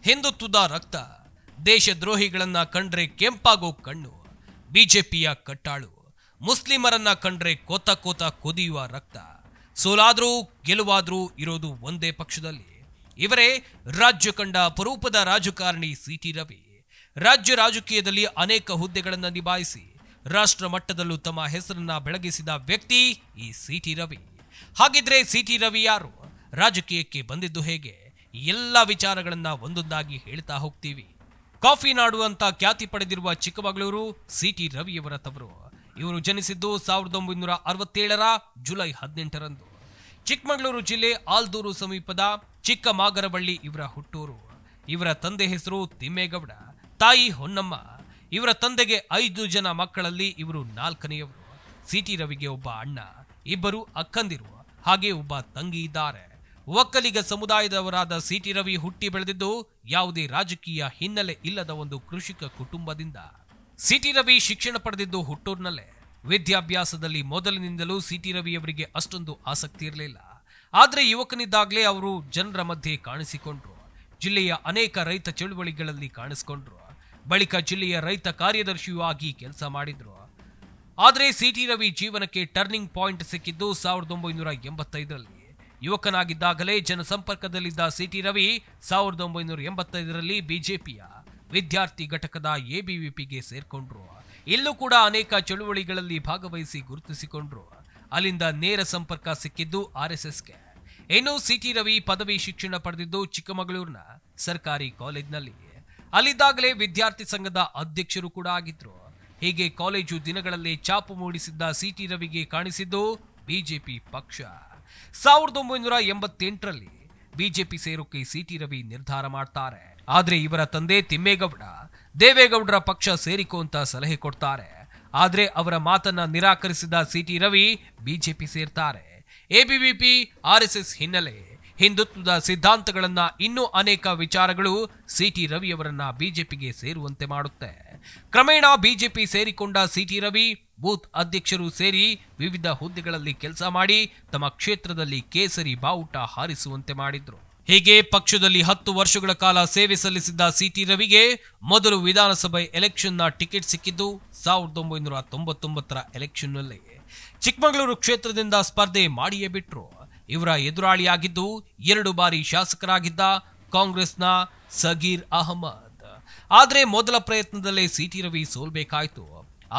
ಹಿಂದುತ್ವದ ರಕ್ತ, ದೇಶದ್ರೋಹಿಗಳನ್ನ ಕಂಡ್ರೆ ಕೆಂಪಾಗೋ ಕಣ್ಣು, ಬಿಜೆಪಿಯ ಕಟ್ಟಾಳು, ಮುಸ್ಲಿಮರನ್ನ ಕಂಡ್ರೆ ಕೋತ ಕೋತ ಕುದಿಯುವ ರಕ್ತ. ಸೋಲಾದ್ರೂ ಗೆಲುವಾದ್ರೂ ಇರೋದು ಒಂದೇ ಪಕ್ಷದಲ್ಲಿ. ಇವರೇ ರಾಜ್ಯ ಕಂಡ ಅಪರೂಪದ ರಾಜಕಾರಣಿ ಸಿಟಿ ರವಿ. ರಾಜ್ಯ ರಾಜಕೀಯದಲ್ಲಿ ಅನೇಕ ಹುದ್ದೆಗಳನ್ನು ನಿಭಾಯಿಸಿ ರಾಷ್ಟ್ರ ಮಟ್ಟದಲ್ಲೂ ತಮ್ಮ ಹೆಸರನ್ನ ಬೆಳಗಿಸಿದ ವ್ಯಕ್ತಿ ಈ ಸಿಟಿ ರವಿ. ಹಾಗಿದ್ರೆ ಸಿಟಿ ರವಿ ಯಾರು, ರಾಜಕೀಯಕ್ಕೆ ಬಂದಿದ್ದು ಹೇಗೆ, ಎಲ್ಲ ವಿಚಾರಗಳನ್ನ ಒಂದೊಂದಾಗಿ ಹೇಳ್ತಾ ಹೋಗ್ತೀವಿ. ಕಾಫಿ ನಾಡು ಅಂತ ಖ್ಯಾತಿ ಪಡೆದಿರುವ ಚಿಕ್ಕಮಗಳೂರು ಸಿಟಿ ರವಿಯವರ ತವರು. ಇವರು ಜನಿಸಿದ್ದು 1967ರ ಜುಲೈ 18ರಂದು. ಚಿಕ್ಕಮಗಳೂರು ಜಿಲ್ಲೆ ಆಲ್ದೂರು ಸಮೀಪದ ಚಿಕ್ಕಮಾಗರವಳ್ಳಿ ಇವರ ಹುಟ್ಟೂರು. ಇವರ ತಂದೆ ಹೆಸರು ತಿಮ್ಮೇಗೌಡ, ತಾಯಿ ಹೊನ್ನಮ್ಮ. ಇವರ ತಂದೆಗೆ 5 ಜನ ಮಕ್ಕಳಲ್ಲಿ ಇವರು 4ನೇಯವರು. ಸಿಟಿ ರವಿಗೆ ಒಬ್ಬ ಅಣ್ಣ, 2 ಅಕ್ಕಂದಿರು, ಹಾಗೆ ಒಬ್ಬ ತಂಗಿ ಇದ್ದಾರೆ. ಒಕ್ಕಲಿಗ ಸಮುದಾಯದವರಾದ ಸಿಟಿ ರವಿ ಹುಟ್ಟಿ ಬೆಳೆದಿದ್ದು ಯಾವುದೇ ರಾಜಕೀಯ ಹಿನ್ನೆಲೆ ಇಲ್ಲದ ಒಂದು ಕೃಷಿಕ ಕುಟುಂಬದಿಂದ. ಸಿಟಿ ರವಿ ಶಿಕ್ಷಣ ಪಡೆದಿದ್ದು ಹುಟ್ಟೂರಿನಲ್ಲೇ. ವಿದ್ಯಾಭ್ಯಾಸದಲ್ಲಿ ಮೊದಲಿನಿಂದಲೂ ಸಿಟಿ ರವಿಯವರಿಗೆ ಅಷ್ಟೊಂದು ಆಸಕ್ತಿ ಇರಲಿಲ್ಲ. ಆದರೆ ಯುವಕನಿದ್ದಾಗಲೇ ಅವರು ಜನರ ಮಧ್ಯೆ ಕಾಣಿಸಿಕೊಂಡ್ರು. ಜಿಲ್ಲೆಯ ಅನೇಕ ರೈತ ಚಳುವಳಿಗಳಲ್ಲಿ ಕಾಣಿಸಿಕೊಂಡ್ರು. ಬಳಿಕ ಜಿಲ್ಲೆಯ ರೈತ ಕಾರ್ಯದರ್ಶಿಯೂ ಆಗಿ ಕೆಲಸ ಮಾಡಿದ್ರು. ಆದರೆ ಸಿಟಿ ರವಿ ಜೀವನಕ್ಕೆ ಟರ್ನಿಂಗ್ ಪಾಯಿಂಟ್ ಸಿಕ್ಕಿದ್ದು 1985ರಲ್ಲಿ. ಯುವಕನಾಗಿದ್ದಾಗಲೇ ಜನಸಂಪರ್ಕದಲ್ಲಿದ್ದ ಸಿಟಿ ರವಿ 1985ರಲ್ಲಿ ಬಿಜೆಪಿಯ ವಿದ್ಯಾರ್ಥಿ ಘಟಕದ ಎಬಿವಿಪಿಗೆ ಸೇರ್ಕೊಂಡ್ರು. ಇಲ್ಲೂ ಕೂಡ ಅನೇಕ ಚಳುವಳಿಗಳಲ್ಲಿ ಭಾಗವಹಿಸಿ ಗುರುತಿಸಿಕೊಂಡ್ರು. ಅಲ್ಲಿಂದ ನೇರ ಸಂಪರ್ಕ ಸಿಕ್ಕಿದ್ದು ಆರ್ಎಸ್ಎಸ್ಗೆ. ಇನ್ನು ಸಿಟಿ ರವಿ ಪದವಿ ಶಿಕ್ಷಣ ಪಡೆದಿದ್ದು ಚಿಕ್ಕಮಗಳೂರಿನ ಸರ್ಕಾರಿ ಕಾಲೇಜಿನಲ್ಲಿ. ಅಲ್ಲಿದ್ದಾಗಲೇ ವಿದ್ಯಾರ್ಥಿ ಸಂಘದ ಅಧ್ಯಕ್ಷರು ಕೂಡ ಆಗಿದ್ರು. ಹೀಗೆ ಕಾಲೇಜು ದಿನಗಳಲ್ಲೇ ಛಾಪು ಮೂಡಿಸಿದ್ದ ಸಿಟಿ ರವಿಗೆ ಕಾಣಿಸಿದ್ದು ಬಿಜೆಪಿ ಪಕ್ಷ. 1988ರಲ್ಲಿ ಬಿಜೆಪಿ ಸೇರೋಕೆ ಸಿಟಿ ರವಿ ನಿರ್ಧಾರ ಮಾಡ್ತಾರೆ. ಆದ್ರೆ ಇವರ ತಂದೆ ತಿಮ್ಮೇಗೌಡ ದೇವೇಗೌಡರ ಪಕ್ಷ ಸೇರಿಕೋ ಅಂತ ಸಲಹೆ ಕೊಡ್ತಾರೆ. ಆದ್ರೆ ಅವರ ಮಾತನ್ನ ನಿರಾಕರಿಸಿದ ಸಿಟಿ ರವಿ ಬಿಜೆಪಿ ಸೇರ್ತಾರೆ. ಎಬಿವಿಪಿ ಆರ್ಎಸ್ಎಸ್ ಹಿನ್ನೆಲೆ, ಹಿಂದುತ್ವದ ಸಿದ್ಧಾಂತಗಳನ್ನ ಇನ್ನೂ ಅನೇಕ ವಿಚಾರಗಳು ಸಿಟಿ ರವಿಯವರನ್ನ ಬಿಜೆಪಿಗೆ ಸೇರುವಂತೆ ಮಾಡುತ್ತೆ. ಕ್ರಮೇಣ ಬಿಜೆಪಿ ಸೇರಿಕೊಂಡ ಸಿಟಿ ರವಿ ಬೂತ್ ಅಧ್ಯಕ್ಷರು ಸೇರಿ ವಿವಿಧ ಹುದ್ದೆಗಳಲ್ಲಿ ಕೆಲಸ ಮಾಡಿ ತಮ್ಮ ಕ್ಷೇತ್ರದಲ್ಲಿ ಕೇಸರಿ ಬಾವುಟ ಹಾರಿಸುವಂತೆ ಮಾಡಿದ್ರು. ಹೀಗೆ ಪಕ್ಷದಲ್ಲಿ 10 ವರ್ಷಗಳ ಕಾಲ ಸೇವೆ ಸಲ್ಲಿಸಿದ್ದ ಸಿಟಿ ರವಿಗೆ ಮೊದಲು ವಿಧಾನಸಭೆ ಎಲೆಕ್ಷನ್ನ ಟಿಕೆಟ್ ಸಿಕ್ಕಿದ್ದು 1999ರ ಎಲೆಕ್ಷನ್ನಲ್ಲಿ. ಚಿಕ್ಕಮಗಳೂರು ಕ್ಷೇತ್ರದಿಂದ ಸ್ಪರ್ಧೆ ಮಾಡಿಯೇ ಬಿಟ್ರು. ಇವರ ಎದುರಾಳಿಯಾಗಿದ್ದು 2 ಬಾರಿ ಶಾಸಕರಾಗಿದ್ದ ಕಾಂಗ್ರೆಸ್ನ ಸಗೀರ್ ಅಹಮದ್. ಆದ್ರೆ ಮೊದಲ ಪ್ರಯತ್ನದಲ್ಲೇ ಸಿಟಿ ರವಿ ಸೋಲ್ಬೇಕಾಯ್ತು.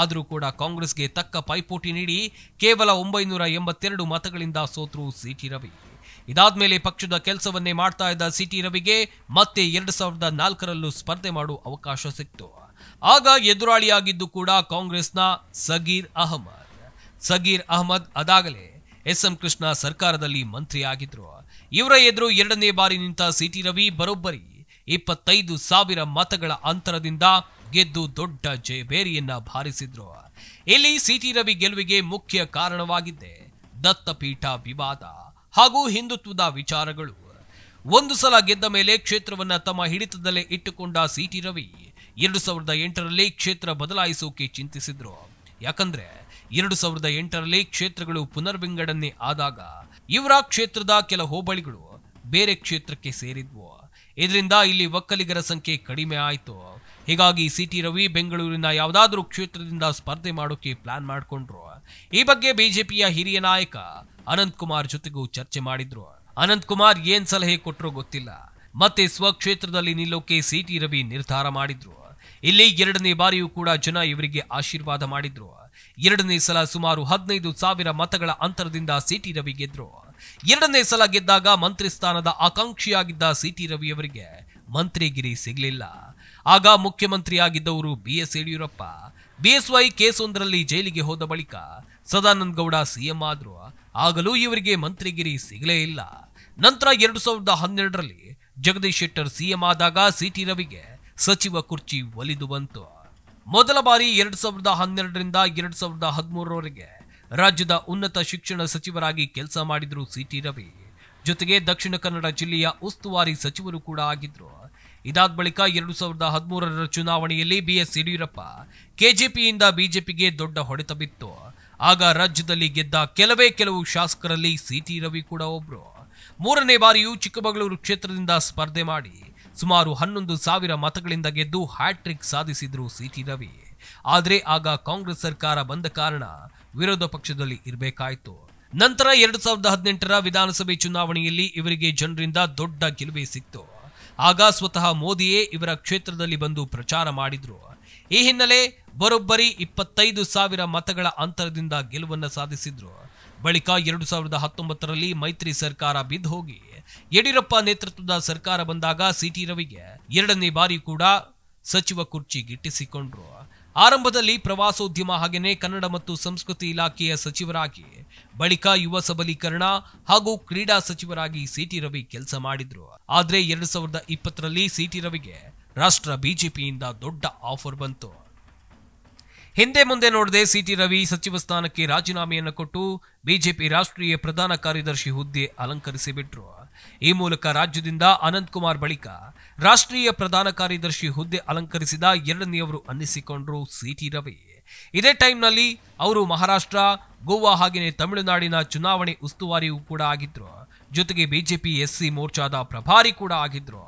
ಆದರೂ ಕೂಡ ಕಾಂಗ್ರೆಸ್ಗೆ ತಕ್ಕ ಪೈಪೋಟಿ ನೀಡಿ ಕೇವಲ 982 ಮತಗಳಿಂದ ಸೋತರು ಸಿಟಿ ರವಿ. ಇದಾದ್ಮೇಲೆ ಪಕ್ಷದ ಕೆಲಸವನ್ನೇ ಮಾಡ್ತಾ ಇದ್ದ ಸಿಟಿ ರವಿಗೆ ಮತ್ತೆ 2004ರಲ್ಲೂ ಸ್ಪರ್ಧೆ ಮಾಡುವ ಅವಕಾಶ ಸಿಕ್ತು. ಆಗ ಎದುರಾಳಿಯಾಗಿದ್ದು ಕೂಡ ಕಾಂಗ್ರೆಸ್ನ ಸಗೀರ್ ಅಹಮದ್. ಅದಾಗಲೇ ಎಸ್ಎಂ ಕೃಷ್ಣ ಸರ್ಕಾರದಲ್ಲಿ ಮಂತ್ರಿಯಾಗಿದ್ರು. ಇವರ ಎದುರು 2ನೇ ಬಾರಿ ನಿಂತ ಸಿಟಿ ರವಿ ಬರೋಬ್ಬರಿ 25,000 ಮತಗಳ ಅಂತರದಿಂದ ಗೆದ್ದು ದೊಡ್ಡ ಜಯಬೇರಿಯನ್ನ ಬಾರಿಸಿದ್ರು. ಇಲ್ಲಿ ಸಿಟಿ ರವಿ ಗೆಲುವಿಗೆ ಮುಖ್ಯ ಕಾರಣವಾಗಿದ್ದೆ ದತ್ತಪೀಠ ವಿವಾದ ಹಾಗೂ ಹಿಂದುತ್ವದ ವಿಚಾರಗಳು. ಒಂದು ಸಲ ಗೆದ್ದ ಮೇಲೆ ಕ್ಷೇತ್ರವನ್ನ ತಮ್ಮ ಹಿಡಿತದಲ್ಲೇ ಇಟ್ಟುಕೊಂಡ ಸಿಟಿ ರವಿ 2008ರಲ್ಲಿ ಕ್ಷೇತ್ರ ಬದಲಾಯಿಸೋಕೆ ಚಿಂತಿಸಿದ್ರು. ಯಾಕಂದ್ರೆ 2008ರಲ್ಲಿ ಕ್ಷೇತ್ರಗಳು ಪುನರ್ವಿಂಗಡಣೆ ಆದಾಗ ಇವರ ಕ್ಷೇತ್ರದ ಕೆಲ ಹೋಬಳಿಗಳು ಬೇರೆ ಕ್ಷೇತ್ರಕ್ಕೆ ಸೇರಿದ್ವು. ಇದರಿಂದ ಇಲ್ಲಿ ಒಕ್ಕಲಿಗರ ಸಂಖ್ಯೆ ಕಡಿಮೆ ಆಯಿತು. ಹೀಗಾಗಿ ಸಿಟಿ ರವಿ ಬೆಂಗಳೂರಿನ ಯಾವುದಾದ್ರೂ ಕ್ಷೇತ್ರದಿಂದ ಸ್ಪರ್ಧೆ ಮಾಡೋಕೆ ಪ್ಲಾನ್ ಮಾಡಿಕೊಂಡ್ರು. ಈ ಬಗ್ಗೆ ಬಿಜೆಪಿಯ ಹಿರಿಯ ನಾಯಕ ಅನಂತ್ ಕುಮಾರ್ ಜೊತೆಗೂ ಚರ್ಚೆ ಮಾಡಿದ್ರು. ಅನಂತ್ ಕುಮಾರ್ ಏನ್ ಸಲಹೆ ಕೊಟ್ಟರೋ ಗೊತ್ತಿಲ್ಲ. ಮತ್ತೆ ಸ್ವಕ್ಷೇತ್ರದಲ್ಲಿ ನಿಲ್ಲೋಕೆ ಸಿಟಿ ರವಿ ನಿರ್ಧಾರ ಮಾಡಿದ್ರು. ಇಲ್ಲಿ 2ನೇ ಬಾರಿಯೂ ಕೂಡ ಜನ ಇವರಿಗೆ ಆಶೀರ್ವಾದ ಮಾಡಿದ್ರು. 2ನೇ ಸಲ ಸುಮಾರು 15,000 ಮತಗಳ ಅಂತರದಿಂದ ಸಿಟಿ ರವಿ ಗೆದ್ರು. 2ನೇ ಸಲ ಗೆದ್ದಾಗ ಮಂತ್ರಿ ಸ್ಥಾನದ ಆಕಾಂಕ್ಷಿಯಾಗಿದ್ದ ಸಿಟಿ ರವಿಯವರಿಗೆ ಮಂತ್ರಿಗಿರಿ ಸಿಗಲಿಲ್ಲ. ಆಗ ಮುಖ್ಯಮಂತ್ರಿಯಾಗಿದ್ದವರು BS ಯಡಿಯೂರಪ್ಪ. BSY ಕೇಸೊಂದರಲ್ಲಿ ಜೈಲಿಗೆ ಹೋದ ಬಳಿಕ ಸದಾನಂದ ಗೌಡ ಸಿಎಂ ಆದ್ರು. ಆಗಲೂ ಇವರಿಗೆ ಮಂತ್ರಿಗಿರಿ ಸಿಗಲೇ ಇಲ್ಲ. ನಂತರ 2012ರಲ್ಲಿ ಜಗದೀಶ್ ಶೆಟ್ಟರ್ ಸಿಎಂ ಆದಾಗ ಸಿಟಿ ರವಿಗೆ ಸಚಿವ ಕುರ್ಚಿ ಒಲಿದು ಬಂತು. ಮೊದಲ ಬಾರಿ 2012ರಿಂದ 2013ರವರೆಗೆ ರಾಜ್ಯದ ಉನ್ನತ ಶಿಕ್ಷಣ ಸಚಿವರಾಗಿ ಕೆಲಸ ಮಾಡಿದ್ರು ಸಿಟಿ ರವಿ. ಜೊತೆಗೆ ದಕ್ಷಿಣ ಕನ್ನಡ ಜಿಲ್ಲೆಯ ಉಸ್ತುವಾರಿ ಸಚಿವರು ಕೂಡ ಆಗಿದ್ರು. ಇದಾದ ಬಳಿಕ 2013ರ ಚುನಾವಣೆಯಲ್ಲಿ BS ಯಡಿಯೂರಪ್ಪ ಕೆಜೆಪಿಯಿಂದ ಬಿಜೆಪಿಗೆ ದೊಡ್ಡ ಹೊಡೆತ ಬಿತ್ತು. ಆಗ ರಾಜ್ಯದಲ್ಲಿ ಗೆದ್ದ ಕೆಲವು ಶಾಸಕರಲ್ಲಿ ಸಿಟಿ ರವಿ ಕೂಡ ಒಬ್ರು. 3ನೇ ಬಾರಿಯೂ ಚಿಕ್ಕಮಗಳೂರು ಕ್ಷೇತ್ರದಿಂದ ಸ್ಪರ್ಧೆ ಮಾಡಿ ಸುಮಾರು 11,000 ಮತಗಳಿಂದ ಗೆದ್ದು ಹ್ಯಾಟ್ರಿಕ್ ಸಾಧಿಸಿದ್ರು ಸಿಟಿ ರವಿ. ಆದರೆ ಆಗ ಕಾಂಗ್ರೆಸ್ ಸರ್ಕಾರ ಬಂದ ಕಾರಣ ವಿರೋಧ ಪಕ್ಷದಲ್ಲಿ ಇರಬೇಕಾಯಿತು. ನಂತರ 2018ರ ವಿಧಾನಸಭೆ ಚುನಾವಣೆಯಲ್ಲಿ ಇವರಿಗೆ ಜನರಿಂದ ದೊಡ್ಡ ಗೆಲುವೇ ಸಿಕ್ತು. ಆಗ ಸ್ವತಃ ಮೋದಿಯೇ ಇವರ ಕ್ಷೇತ್ರದಲ್ಲಿ ಬಂದು ಪ್ರಚಾರ ಮಾಡಿದ್ರು. ಈ ಹಿನ್ನೆಲೆ ಬರೋಬ್ಬರಿ 25,000 ಮತಗಳ ಅಂತರದಿಂದ ಗೆಲುವನ್ನು ಸಾಧಿಸಿದ್ರು. ಬಳಿಕ 2019ರಲ್ಲಿ ಮೈತ್ರಿ ಸರ್ಕಾರ ಬಿದ್ದು ಹೋಗಿ ಯಡಿಯೂರಪ್ಪ ನೇತೃತ್ವದ ಸರ್ಕಾರ ಬಂದಾಗ ಸಿಟಿ ರವಿಗೆ 2ನೇ ಬಾರಿ ಕೂಡ ಸಚಿವ ಕುರ್ಚಿ ಗಿಟ್ಟಿಸಿಕೊಂಡ್ರು. ಆರಂಭದಲ್ಲಿ ಪ್ರವಾಸೋದ್ಯಮ ಹಾಗೆಯೇ ಕನ್ನಡ ಮತ್ತು ಸಂಸ್ಕೃತಿ ಇಲಾಖೆಯ ಸಚಿವರಾಗಿ, ಬಳಿಕ ಯುವ ಸಬಲೀಕರಣ ಹಾಗೂ ಕ್ರೀಡಾ ಸಚಿವರಾಗಿ ಸಿಟಿ ರವಿ ಕೆಲಸ ಮಾಡಿದ್ರು. ಆದ್ರೆ 2020ರಲ್ಲಿ ಸಿಟಿ ರವಿಗೆ ರಾಷ್ಟ್ರ ಬಿಜೆಪಿಯಿಂದ ದೊಡ್ಡ ಆಫರ್ ಬಂತು. ಹಿಂದೆ ಮುಂದೆ ನೋಡದೆ ಸಿಟಿ ರವಿ ಸಚಿವ ಸ್ಥಾನಕ್ಕೆ ರಾಜೀನಾಮೆಯನ್ನು ಕೊಟ್ಟು ಬಿಜೆಪಿ ರಾಷ್ಟ್ರೀಯ ಪ್ರಧಾನ ಕಾರ್ಯದರ್ಶಿ ಹುದ್ದೆ ಅಲಂಕರಿಸಿಬಿಟ್ರು. ಈ ಮೂಲಕ ರಾಜ್ಯದಿಂದ ಅನಂತ್ ಕುಮಾರ್ ಬಳಿಕ ರಾಷ್ಟ್ರೀಯ ಪ್ರಧಾನ ಕಾರ್ಯದರ್ಶಿ ಹುದ್ದೆ ಅಲಂಕರಿಸಿದ 2ನೇಯವರು ಅನ್ನಿಸಿಕೊಂಡ್ರು ಸಿಟಿ ರವಿ. ಇದೇ ಟೈಮ್ನಲ್ಲಿ ಅವರು ಮಹಾರಾಷ್ಟ್ರ, ಗೋವಾ ಹಾಗೆಯೇ ತಮಿಳುನಾಡಿನ ಚುನಾವಣೆ ಉಸ್ತುವಾರಿಯೂ ಕೂಡ ಆಗಿದ್ರು. ಜೊತೆಗೆ ಬಿಜೆಪಿ ಎಸ್ಸಿ ಮೋರ್ಚಾದ ಪ್ರಭಾರಿ ಕೂಡ ಆಗಿದ್ರು.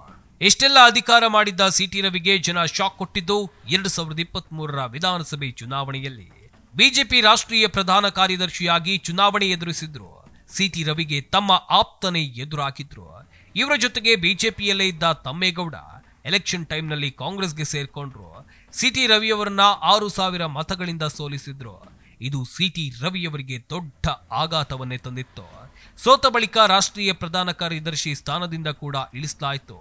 ಇಷ್ಟೆಲ್ಲ ಅಧಿಕಾರ ಮಾಡಿದ್ದ ಸಿಟಿ ರವಿಗೆ ಜನ ಶಾಕ್ ಕೊಟ್ಟಿದ್ದು 2023ರ ವಿಧಾನಸಭೆ ಚುನಾವಣೆಯಲ್ಲಿ. ಬಿಜೆಪಿ ರಾಷ್ಟ್ರೀಯ ಪ್ರಧಾನ ಕಾರ್ಯದರ್ಶಿಯಾಗಿ ಚುನಾವಣೆ ಎದುರಿಸಿದ್ರು. ಸಿಟಿ ರವಿಗೆ ತಮ್ಮ ಆಪ್ತನೇ ಎದುರಾಗಿದ್ರು. ಇವರ ಜೊತೆಗೆ ಬಿಜೆಪಿಯಲ್ಲೇ ಇದ್ದ ತಮ್ಮೇಗೌಡ ಎಲೆಕ್ಷನ್ ಟೈಮ್ನಲ್ಲಿ ಕಾಂಗ್ರೆಸ್ಗೆ ಸೇರ್ಕೊಂಡ್ರು. ಸಿಟಿ ರವಿಯವರನ್ನ 6,000 ಮತಗಳಿಂದ ಸೋಲಿಸಿದ್ರು. ಇದು ಸಿಟಿ ರವಿಯವರಿಗೆ ದೊಡ್ಡ ಆಘಾತವನ್ನೇ ತಂದಿತ್ತು. ಸೋತ ಬಳಿಕ ರಾಷ್ಟ್ರೀಯ ಪ್ರಧಾನ ಕಾರ್ಯದರ್ಶಿ ಸ್ಥಾನದಿಂದ ಕೂಡ ಇಳಿಸಲಾಯಿತು.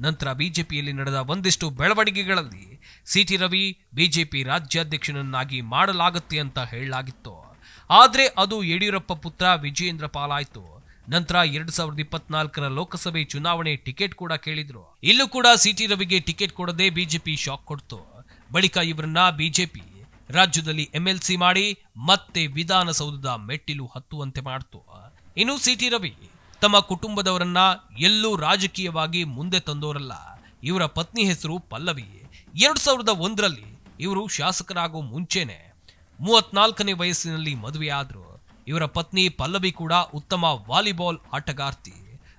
ನಂತರ ಬಿಜೆಪಿಯಲ್ಲಿ ನಡೆದ ಒಂದಿಷ್ಟು ಬೆಳವಣಿಗೆಗಳಲ್ಲಿ ಸಿಟಿ ರವಿ ಬಿಜೆಪಿ ರಾಜ್ಯಾಧ್ಯಕ್ಷನನ್ನಾಗಿ ಮಾಡಲಾಗುತ್ತೆ ಅಂತ ಹೇಳಲಾಗಿತ್ತು. ಆದ್ರೆ ಅದು ಯಡಿಯೂರಪ್ಪ ಪುತ್ರ ವಿಜಯೇಂದ್ರ ಪಾಲಾಯಿತು. ನಂತರ 2024ರ ಲೋಕಸಭೆ ಚುನಾವಣೆ ಟಿಕೆಟ್ ಕೂಡ ಕೇಳಿದ್ರು. ಇಲ್ಲೂ ಕೂಡ ಸಿಟಿ ರವಿಗೆ ಟಿಕೆಟ್ ಕೊಡದೆ ಬಿಜೆಪಿ ಶಾಕ್ ಕೊಡ್ತು. ಬಳಿಕ ಇವರನ್ನ ಬಿಜೆಪಿ ರಾಜ್ಯದಲ್ಲಿ ಎಂಎಲ್ಸಿ ಮಾಡಿ ಮತ್ತೆ ವಿಧಾನಸೌಧದ ಮೆಟ್ಟಿಲು ಹತ್ತುವಂತೆ ಮಾಡ್ತು. ಇನ್ನು ಸಿಟಿ ರವಿ ತಮ್ಮ ಕುಟುಂಬದವರನ್ನ ಎಲ್ಲೂ ರಾಜಕೀಯವಾಗಿ ಮುಂದೆ ತಂದೋರಲ್ಲ. ಇವರ ಪತ್ನಿ ಹೆಸರು ಪಲ್ಲವಿ. 2001ರಲ್ಲಿ ಇವರು ಶಾಸಕರಾಗೋ ಮುಂಚೆನೆ 34ನೇ ವಯಸ್ಸಿನಲ್ಲಿ ಮದುವೆಯಾದ್ರು. ಇವರ ಪತ್ನಿ ಪಲ್ಲವಿ ಕೂಡ ಉತ್ತಮ ವಾಲಿಬಾಲ್ ಆಟಗಾರ್ತಿ,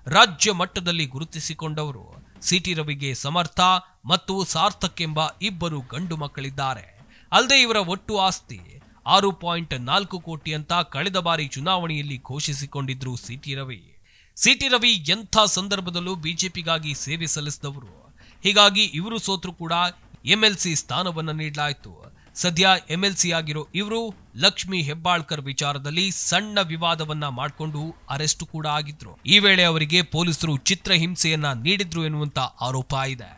ರಾಜ್ಯ ಮಟ್ಟದಲ್ಲಿ ಗುರುತಿಸಿಕೊಂಡವರು. ಸಿಟಿ ರವಿಗೆ ಸಮರ್ಥ ಮತ್ತು ಸಾರ್ಥಕ್ ಎಂಬ 2 ಗಂಡು ಮಕ್ಕಳಿದ್ದಾರೆ. ಅಲ್ಲದೆ ಇವರ ಒಟ್ಟು ಆಸ್ತಿ 6.4 ಕೋಟಿ ಅಂತ ಕಳೆದ ಬಾರಿ ಚುನಾವಣೆಯಲ್ಲಿ ಘೋಷಿಸಿಕೊಂಡಿದ್ರು ಸಿಟಿ ರವಿ. ಸಿಟಿ ರವಿ ಎಂಥ ಸಂದರ್ಭದಲ್ಲೂ ಬಿಜೆಪಿಗಾಗಿ ಸೇವೆ ಸಲ್ಲಿಸಿದವರು. ಹೀಗಾಗಿ ಇವರು ಸೋತ್ರು ಕೂಡ ಎಂಎಲ್ಸಿ ಸ್ಥಾನವನ್ನು ನೀಡಲಾಯಿತು. ಸದ್ಯ ಎಂಎಲ್ಸಿ ಆಗಿರೋ ಇವರು ಲಕ್ಷ್ಮಿ ಹೆಬ್ಬಾಳ್ಕರ್ ವಿಚಾರದಲ್ಲಿ ಸಣ್ಣ ವಿವಾದವನ್ನ ಮಾಡಿಕೊಂಡು ಅರೆಸ್ಟ್ ಕೂಡ ಆಗಿದ್ರು. ಈ ವೇಳೆ ಅವರಿಗೆ ಪೊಲೀಸರು ಚಿತ್ರಹಿಂಸೆಯನ್ನ ನೀಡಿದ್ರು ಎನ್ನುವಂತ ಆರೋಪ ಇದೆ.